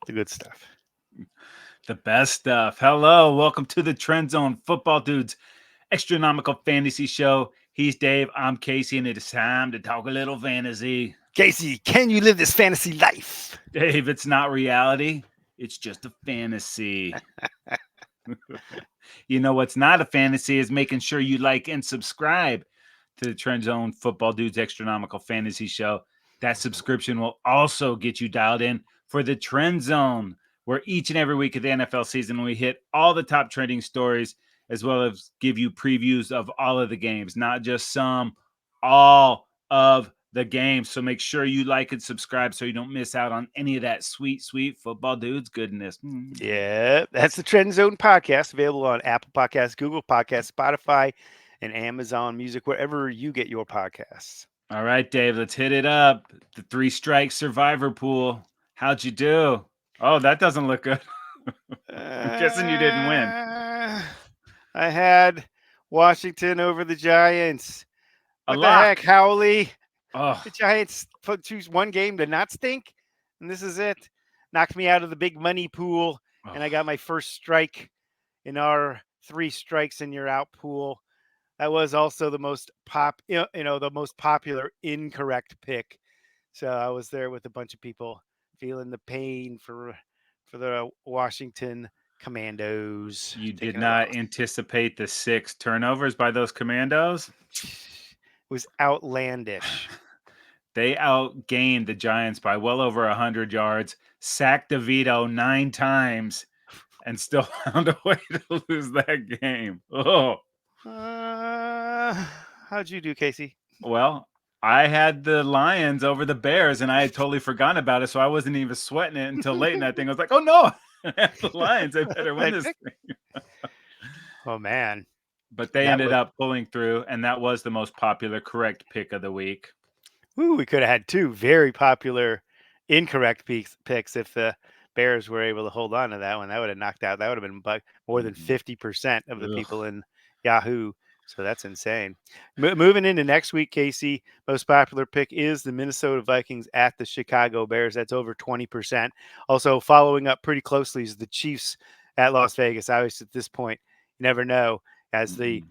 The good stuff. The best stuff. Hello, welcome to the Trend Zone Football Dudes Extranomical Fantasy Show. He's Dave, I'm Casey, and it is time to talk a little fantasy. Casey, can you live this fantasy life? Dave, it's not reality, it's just a fantasy. You know what's not a fantasy is making sure you like and subscribe to the Trend Zone Football Dudes Extranomical Fantasy Show. That subscription will also get you dialed in for the Trend Zone, where each and every week of the NFL season we hit all the top trending stories, as well as give you previews of all of the games, not just some, all of the games. So make sure you like and subscribe so you don't miss out on any of that sweet, sweet football dudes goodness. Yeah, that's the Trend Zone podcast, available on Apple Podcasts, Google Podcasts, Spotify, and Amazon Music, wherever you get your podcasts. All right, Dave, let's hit it up. The 3-strike survivor pool. How'd you do? Oh, that doesn't look good. I'm guessing you didn't win. I had Washington over the Giants. A What the lock. heck, Howley? Oh, The Giants choose one game to not stink, and this is it. Knocked me out of the big money pool, and I got my first strike in our 3 strikes and you're out pool. That was also the most the most popular incorrect pick. So I was there with a bunch of people feeling the pain for the Washington Commandos. you did taking a not loss. anticipate the 6 turnovers by those Commandos. It was outlandish. They outgained the Giants by well over 100 yards, sacked DeVito 9 times, and still found a way to lose that game. Oh. How'd you do, Casey? Well, I had the Lions over the Bears, and I had totally forgotten about it, so I wasn't even sweating it until late in that thing. I was like, "Oh no, the Lions! They better win this thing." Oh man, But they that ended was. up pulling through, and that was the most popular correct pick of the week. Ooh, we could have had 2 very popular incorrect picks if the Bears were able to hold on to that one. That would have knocked out. That would have been more than 50% of the people Ugh. in Yahoo. So that's insane. Moving into next week, Casey, most popular pick is the Minnesota Vikings at the Chicago Bears. That's over 20%. Also, following up pretty closely is the Chiefs at Las Vegas. Obviously, at this point, you never know as the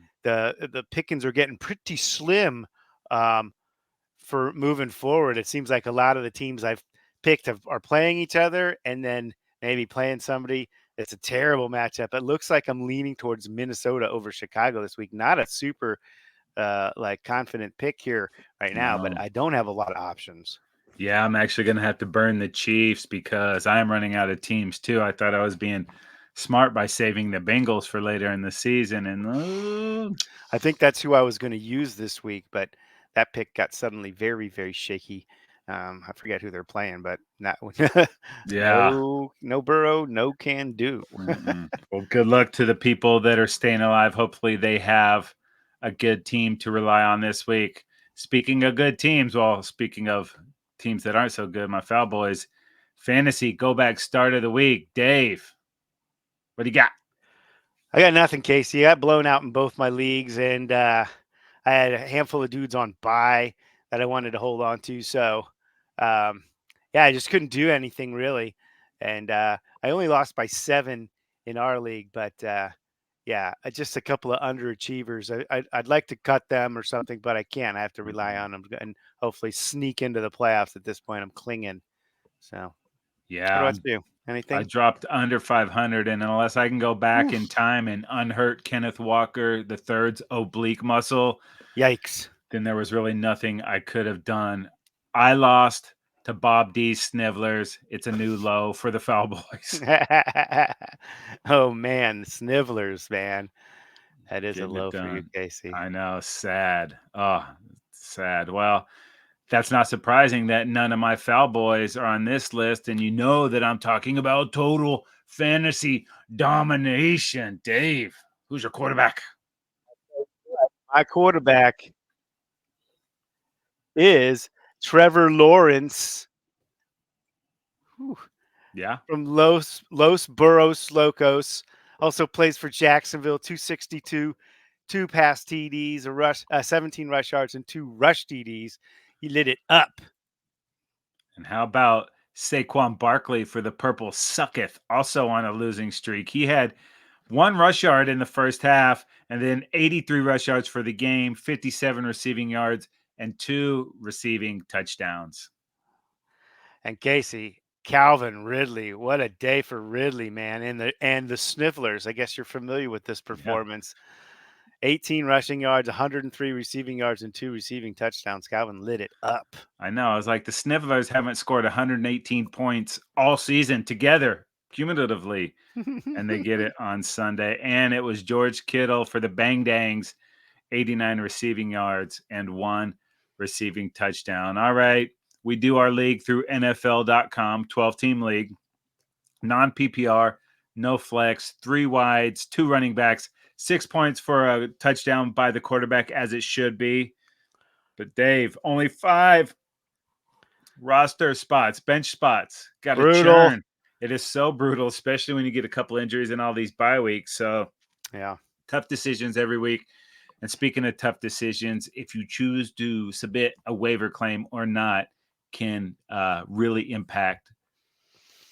pickings are getting pretty slim. For moving forward, it seems like a lot of the teams I've picked are playing each other and then maybe playing somebody. It's a terrible matchup. It looks like I'm leaning towards Minnesota over Chicago this week. Not a super confident pick here right now, but No. I don't have a lot of options. Yeah, I'm actually going to have to burn the Chiefs because I am running out of teams too. I thought I was being smart by saving the Bengals for later in the season, and I think that's who I was going to use this week, but that pick got suddenly very, very shaky. I forget who they're playing, but not yeah. no Burrow, no can do. Well, good luck to the people that are staying alive. Hopefully, they have a good team to rely on this week. Speaking of good teams, well, speaking of teams that aren't so good, my foul boys, fantasy go back start of the week. Dave, what do you got? I got nothing, Casey. I got blown out in both my leagues, and I had a handful of dudes on bye that I wanted to hold on to. So, yeah, I just couldn't do anything really, and I only lost by 7 in our league. But yeah, just a couple of underachievers. I'd like to cut them or something, but I can't. I have to rely on them and hopefully sneak into the playoffs. At this point, I'm clinging. So, what do I Yeah, do? I Anything? dropped under 500, and unless I can go back in Oof. time and unhurt Kenneth Walker the third's oblique muscle, Yikes. then there was really nothing I could have done. I lost to Bob D. Snivlers. It's a new low for the Foul Boys. Oh man, Snivellers, man. That is a Getting it low for you, done. Casey. I know. Sad. Oh, sad. Well, that's not surprising that none of my Foul Boys are on this list. And you know that I'm talking about total fantasy domination. Dave, who's your quarterback? My quarterback is Trevor Lawrence. Whew, Yeah. from Los Burros Locos. Also plays for Jacksonville. 262, 2 pass TDs, 17 rush yards, and 2 rush TDs. He lit it up. And how about Saquon Barkley for the Purple Sucketh, also on a losing streak. He had 1 rush yard in the first half, and then 83 rush yards for the game, 57 receiving yards, and 2 receiving touchdowns. And Casey, Calvin Ridley, what a day for Ridley, man. And the Snifflers. I guess you're familiar with this Yeah, performance. 18 rushing yards, 103 receiving yards, and 2 receiving touchdowns. Calvin lit it up. I know. I was like, the Snifflers haven't scored 118 points all season together, cumulatively, and they get it on Sunday. And it was George Kittle for the Bang Dangs, 89 receiving yards and 1 receiving touchdown. All right. We do our league through NFL.com, 12-team league, non PPR, no flex, 3 wides, 2 running backs, 6 points for a touchdown by the quarterback, as it should be. But Dave, only 5 roster spots, bench spots. Got to Brutal. churn. It is so brutal, especially when you get a couple injuries and all these bye weeks. So Yeah. tough decisions every week. And speaking of tough decisions, if you choose to submit a waiver claim or not, can really impact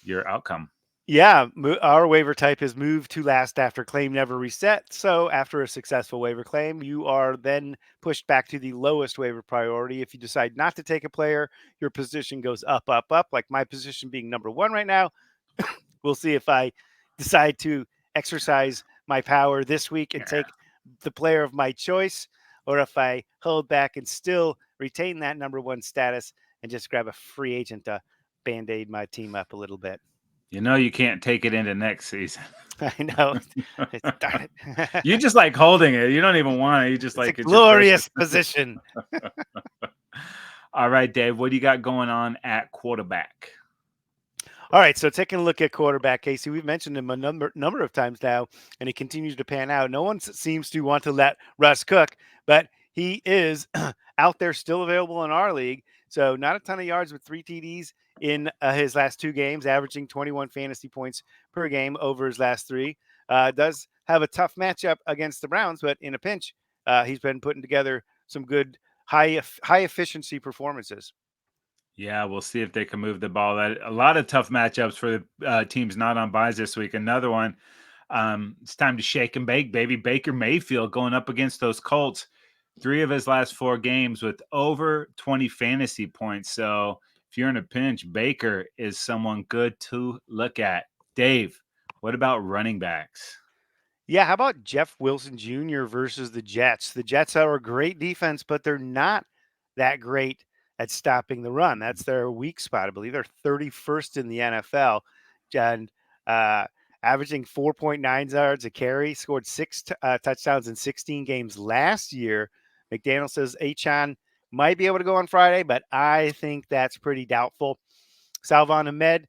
your outcome. Yeah, our waiver type is moved to last after claim never reset. So after a successful waiver claim, you are then pushed back to the lowest waiver priority. If you decide not to take a player, your position goes up, up, up, like my position being number 1 right now. We'll see if I decide to exercise my power this week and take the player of my choice, or if I hold back and still retain that number 1 status and just grab a free agent to band-aid my team up a little bit. You know you can't take it into next season. I know. It's, darn it. You just like holding it. You don't even want it. You just It's a like it's your precious. glorious position. All right, Dave, what do you got going on at quarterback? All right, so taking a look at quarterback, Casey, we've mentioned him a number of times now, and he continues to pan out. No one seems to want to let Russ cook, but he is out there still available in our league. So not a ton of yards with 3 TDs in his last 2 games, averaging 21 fantasy points per game over his last 3. Does have a tough matchup against the Browns, but in a pinch, he's been putting together some good high efficiency performances. Yeah, we'll see if they can move the ball. A lot of tough matchups for the teams not on buys this week. Another one. It's time to shake and bake, baby. Baker Mayfield going up against those Colts. 3 of his last 4 games with over 20 fantasy points. So if you're in a pinch, Baker is someone good to look at. Dave, what about running backs? Yeah, how about Jeff Wilson Jr. versus the Jets? The Jets are a great defense, but they're not that great at stopping the run. That's their weak spot. I believe they're 31st in the NFL, and uh, averaging 4.9 yards a carry. Scored 6 touchdowns in 16 games last year. McDaniel says Achane might be able to go on Friday, but I think that's pretty doubtful. Salvon Ahmed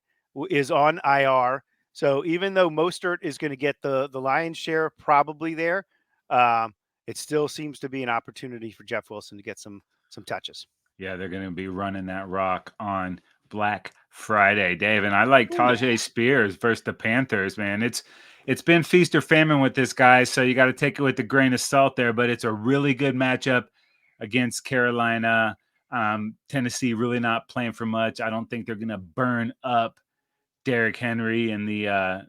is on IR. So even though Mostert is going to get the lion's share probably there, it still seems to be an opportunity for Jeff Wilson to get some touches. Yeah, they're going to be running that rock on Black Friday, Dave. And I like Oh, yeah. Tajay Spears versus the Panthers, man. It's been feast or famine with this guy, so you got to take it with a grain of salt there. But it's a really good matchup against Carolina. Tennessee really not playing for much. I don't think they're going to burn up Derrick Henry in the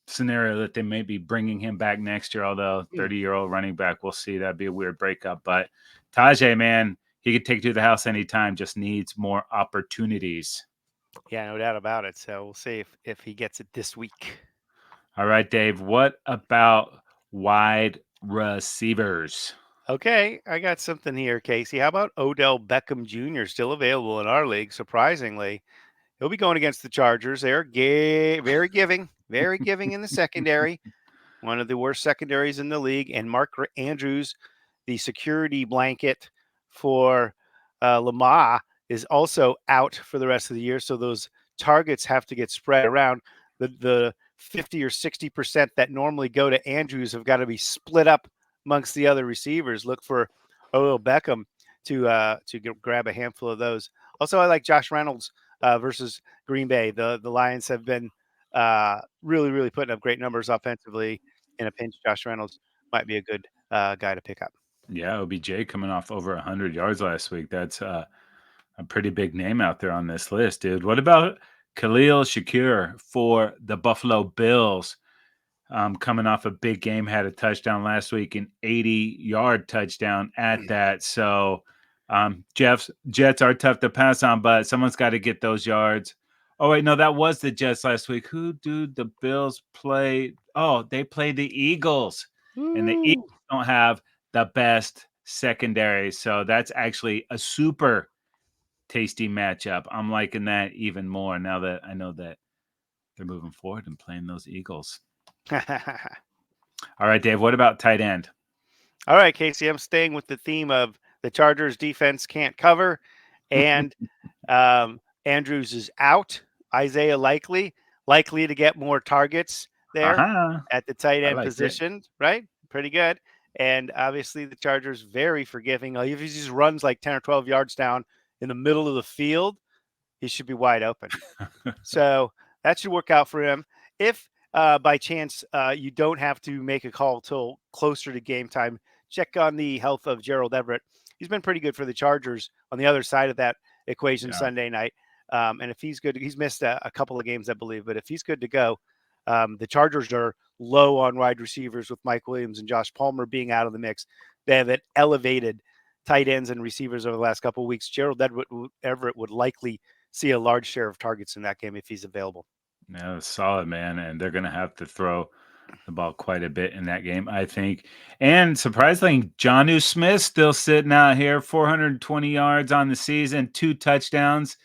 scenario that they may be bringing him back next year. Although 30-year-old running back, we'll see. That'd be a weird breakup. But Tajay, man, he could take it to the house anytime. Just needs more opportunities. Yeah, no doubt about it. So we'll see if he gets it this week. All right, Dave. What about wide receivers? Okay, I got something here, Casey. How about Odell Beckham Jr. still available in our league? Surprisingly, he'll be going against the Chargers. They're very giving in the secondary. One of the worst secondaries in the league. And Mark Andrews, the security blanket for Lamar, is also out for the rest of the year. So those targets have to get spread around. The 50 or 60% that normally go to Andrews have got to be split up amongst the other receivers. Look for Odell Beckham to grab a handful of those. Also, I like Josh Reynolds versus Green Bay. The Lions have been really putting up great numbers offensively. In a pinch, Josh Reynolds might be a good guy to pick up. Yeah, OBJ coming off over 100 yards last week. That's a pretty big name out there on this list, dude. What about Khalil Shakir for the Buffalo Bills. Coming off a big game, had a touchdown last week, an 80-yard touchdown at that. So Jets are tough to pass on, but someone's got to get those yards. Oh, wait, no, that was the Jets last week. Who do the Bills play? Oh, they play the Eagles, and the Eagles Woo. don't have the best secondary. So that's actually a super tasty matchup. I'm liking that even more now that I know that they're moving forward and playing those Eagles. All right, Dave, what about tight end? All right, Casey, I'm staying with the theme of the Chargers defense can't cover, and Andrews is out. Isaiah likely to get more targets there Uh-huh. at the tight I end like it. position, right? Pretty good. And obviously, the Chargers very forgiving. If he just runs like 10 or 12 yards down in the middle of the field, he should be wide open. So that should work out for him. If by chance you don't have to make a call till closer to game time, check on the health of Gerald Everett. He's been pretty good for the Chargers on the other side of that equation Yeah. Sunday night. And if he's good, he's missed a couple of games, I believe. But if he's good to go, the Chargers are low on wide receivers with Mike Williams and Josh Palmer being out of the mix. They have elevated tight ends and receivers over the last couple of weeks. Gerald Everett would likely see a large share of targets in that game if he's available. Yeah, solid, man. And they're going to have to throw the ball quite a bit in that game, I think. And surprisingly, Jonnu Smith still sitting out here, 420 yards on the season, 2 touchdowns.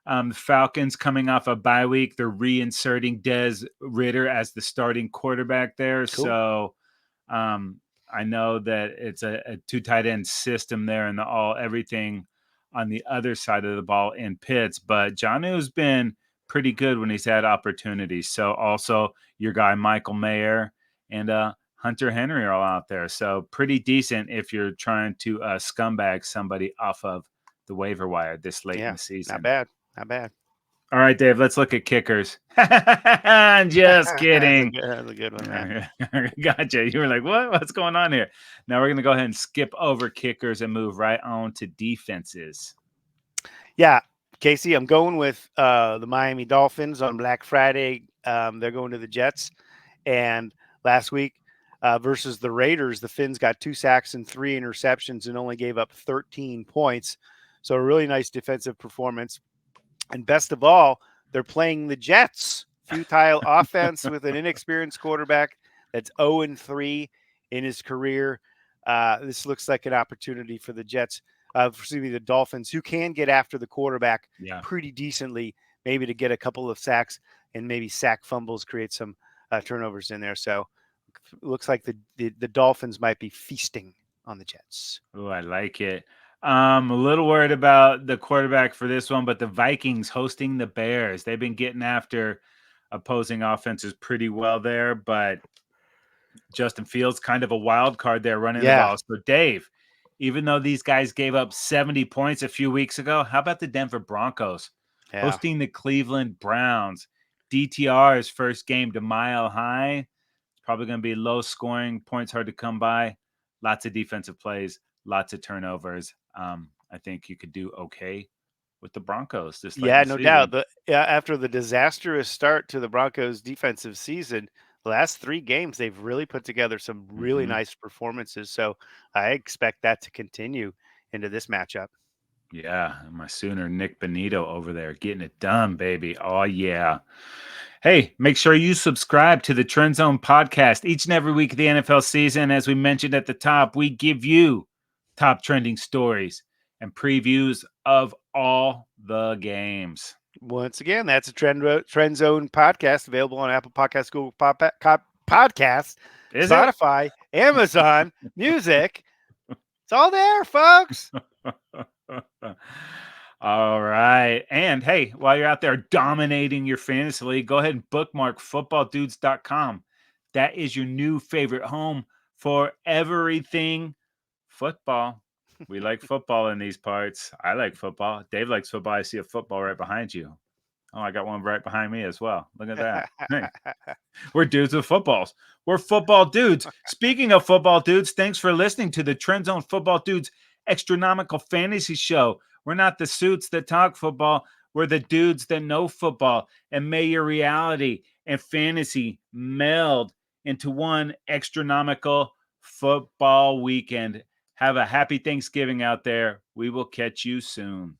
The Falcons coming off a bye week. They're reinserting Des Ridder as the starting quarterback there. Cool. So I know that it's a 2 tight end system there and everything on the other side of the ball in Pitts. But Jonnu's been pretty good when he's had opportunities. So also your guy Michael Mayer and Hunter Henry are all out there. So pretty decent if you're trying to scumbag somebody off of the waiver wire this late in Yeah, the not season. bad. Not bad. All right, Dave, let's look at kickers. Just kidding. That's a good one, man. Gotcha. You were like, what? What's going on here? Now we're going to go ahead and skip over kickers and move right on to defenses. Yeah, Casey, I'm going with the Miami Dolphins on Black Friday. They're going to the Jets. And last week versus the Raiders, the Finns got 2 sacks and 3 interceptions and only gave up 13 points. So a really nice defensive performance. And best of all, they're playing the Jets. Futile offense with an inexperienced quarterback that's 0-3 in his career. This looks like an opportunity for the Jets, the Dolphins, who can get after the quarterback pretty decently, maybe to get a couple of sacks and maybe sack fumbles, create some turnovers in there. So it looks like the Dolphins might be feasting on the Jets. Oh, I like it. A little worried about the quarterback for this one, but the Vikings hosting the Bears. They've been getting after opposing offenses pretty well there, but Justin Fields kind of a wild card there running the ball. So Dave, even though these guys gave up 70 points a few weeks ago, how about the Denver Broncos hosting the Cleveland Browns? DTR's first game to Mile High. It's probably going to be low scoring, points hard to come by, lots of defensive plays, lots of turnovers. I think you could do okay with the Broncos this late in the No season. doubt. After the disastrous start to the Broncos' defensive season, the last 3 games, they've really put together some really nice performances. So I expect that to continue into this matchup. Yeah, my Sooner Nick Benito over there getting it done, baby. Oh, yeah. Hey, make sure you subscribe to the Trend Zone podcast each and every week of the NFL season. As we mentioned at the top, we give you top trending stories and previews of all the games. Once again, that's a Trend Zone podcast available on Apple Podcasts, Google Podcasts, Is Spotify, Amazon Music. It's all there, folks. All right. And hey, while you're out there dominating your fantasy league, go ahead and bookmark footballdudes.com. That is your new favorite home for everything football. We like football in these parts. I like football. Dave likes football. I see a football right behind you. Oh, I got one right behind me as well. Look at that. Hey. We're dudes with footballs. We're football dudes. Speaking of football dudes, thanks for listening to the Trend Zone Football Dudes Extranomical Fantasy Show. We're not the suits that talk football. We're the dudes that know football, and may your reality and fantasy meld into one Extranomical football weekend. Have a happy Thanksgiving out there. We will catch you soon.